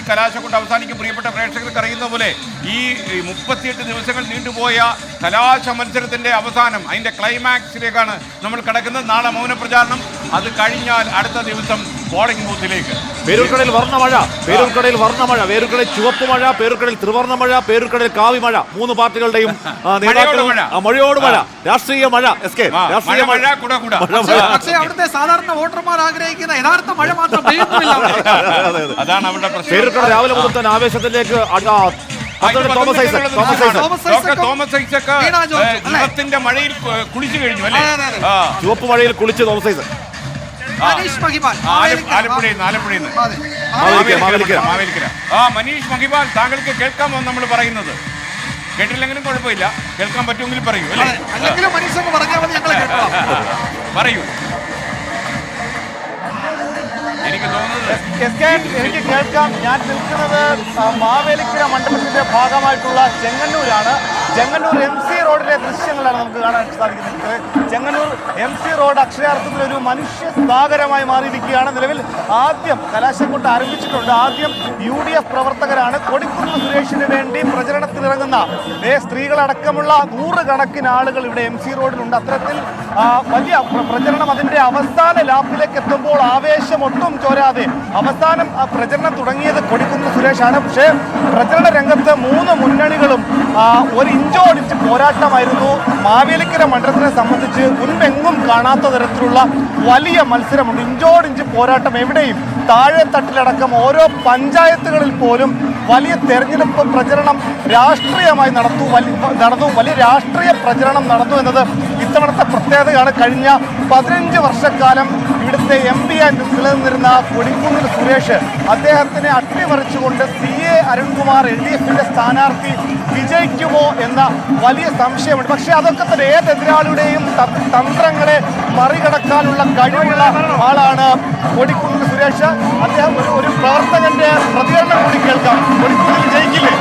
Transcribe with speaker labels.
Speaker 1: കലാശക്കൊണ്ട് അവസാനിക്കും. പ്രിയപ്പെട്ട പ്രേക്ഷകർക്ക് അറിയുന്ന പോലെ ഈ 38 ദിവസങ്ങൾ നീണ്ടുപോയ കലാശ മത്സരത്തിന്റെ അവസാനം, അതിന്റെ ക്ലൈമാക്സിലേക്കാണ് നമ്മൾ കിടക്കുന്നത്. നാളെ മൗനപ്രചാരണം, അത് കഴിഞ്ഞാൽ അടുത്ത ദിവസം പോളിംഗ് ബൂത്തിലേക്ക്.
Speaker 2: പേരൂർക്കടയിൽ വർണ്ണമഴ, പേരൂർക്കടയിൽ വർണ്ണമഴ, പേരൂർക്കടയിൽ ചുവപ്പ് മഴ, പേരൂർക്കടയിൽ ത്രിവർണ്ണമഴ, പേരൂർക്കടയിൽ കാവി മഴ. 3 പാർട്ടികളുടെയും മഴയോട് മഴ, രാഷ്ട്രീയ മഴ. രാഷ്ട്രീയ മഴ.
Speaker 3: പക്ഷേ അവിടുത്തെ സാധാരണ വോട്ടർമാർ ആഗ്രഹിക്കുന്ന യഥാർത്ഥ മഴ മാത്രം പെയ്യുന്നില്ല.
Speaker 1: അതാണ് അവരുടെ പ്രശ്നം.
Speaker 2: പേരൂർക്കട രാവിലെ മുതൽ തന്നെ ആവേശത്തിലേക്ക്
Speaker 1: തോമസ് മഴയിൽ കുളിച്ചു കഴിഞ്ഞു അല്ലേ?
Speaker 2: ചുവപ്പ് മഴയിൽ കുളിച്ച് തോമസ് ഐസക്.
Speaker 1: ആലപ്പുഴയിൽ മനീഷ് മഹിപാൽ, താങ്കൾക്ക് കേൾക്കാമോ നമ്മൾ പറയുന്നത്? കേട്ടില്ലെങ്കിലും കുഴപ്പമില്ല, കേൾക്കാൻ പറ്റുമെങ്കിൽ പറയൂ അല്ലേ? പറയൂ. എനിക്ക് തോന്നുന്നത്
Speaker 4: എനിക്ക് കേൾക്കാം. ഞാൻ നിൽക്കുന്നത് മാവേലിക്കര മണ്ഡലത്തിന്റെ ഭാഗമായിട്ടുള്ള ചെങ്ങന്നൂരാണ്. ചെങ്ങന്നൂർ MC റോഡിലെ ദൃശ്യങ്ങളാണ് നമുക്ക് കാണാൻ സാധിക്കുന്നത്. ചെങ്ങന്നൂർ MC റോഡ് അക്ഷരാർത്ഥത്തിൽ ഒരു മനുഷ്യ സാഗരമായി മാറിയിരിക്കുകയാണ്. നിലവിൽ ആദ്യം കലാശക്കൊട്ട് ആരംഭിച്ചിട്ടുണ്ട്. ആദ്യം UDF പ്രവർത്തകരാണ് കൊടിക്കുന്നിൽ സുരേഷിന് വേണ്ടി പ്രചരണത്തിലിറങ്ങുന്ന സ്ത്രീകളടക്കമുള്ള 100 കണക്കിന് ആളുകൾ ഇവിടെ MC റോഡിലുണ്ട്. അത്തരത്തിൽ വലിയ പ്രചരണം അതിന്റെ അവസാന ലാപ്പിലേക്ക് എത്തുമ്പോൾ ആവേശം ഒട്ടും ചോരാതെ അവസാനം പ്രചരണം തുടങ്ങിയത് കൊടിക്കുന്നിൽ സുരേഷാണ്. പക്ഷേ പ്രചരണ രംഗത്ത് 3 മുന്നണികളും ഒരു ഇഞ്ചോടിഞ്ച് പോരാട്ടമായിരുന്നു. മാവേലിക്കര മണ്ഡലത്തിനെ സംബന്ധിച്ച് മുൻപെങ്ങും കാണാത്ത തരത്തിലുള്ള വലിയ മത്സരമുണ്ട്. ഇഞ്ചോടിഞ്ച് പോരാട്ടം എവിടെയും. താഴെ തട്ടിലടക്കം ഓരോ പഞ്ചായത്തുകളിൽ പോലും വലിയ തെരഞ്ഞെടുപ്പ് പ്രചരണം രാഷ്ട്രീയമായി നടന്നു. വലിയ രാഷ്ട്രീയ പ്രചരണം നടന്നു എന്നത് ഇത്തവണത്തെ പ്രത്യേകതയാണ്. കഴിഞ്ഞ 15 വർഷക്കാലം ഇവിടുത്തെ MP ആയി നിലനിന്നിരുന്ന കൊടിക്കുന്നിൽ സുരേഷ് അദ്ദേഹത്തിനെ അട്ടിമറിച്ചുകൊണ്ട് CA അരുൺകുമാർ LDFിന്റെ സ്ഥാനാർത്ഥി വിജയിക്കുമോ എന്ന വലിയ സംശയമുണ്ട്. പക്ഷേ അതൊക്കെ തന്നെ ഏത് എതിരാളിയുടെയും തന്ത്രങ്ങളെ മറികടക്കാനുള്ള കഴിവുള്ള ആളാണ് കൊടിക്കുന്നിൽ സുരേഷ്. അദ്ദേഹം ഒരു പ്രവർത്തകന്റെ പ്രതികരണം കൂടി കേൾക്കാം. കൊടിക്കുന്നിൽ ജയിക്കില്ലേ?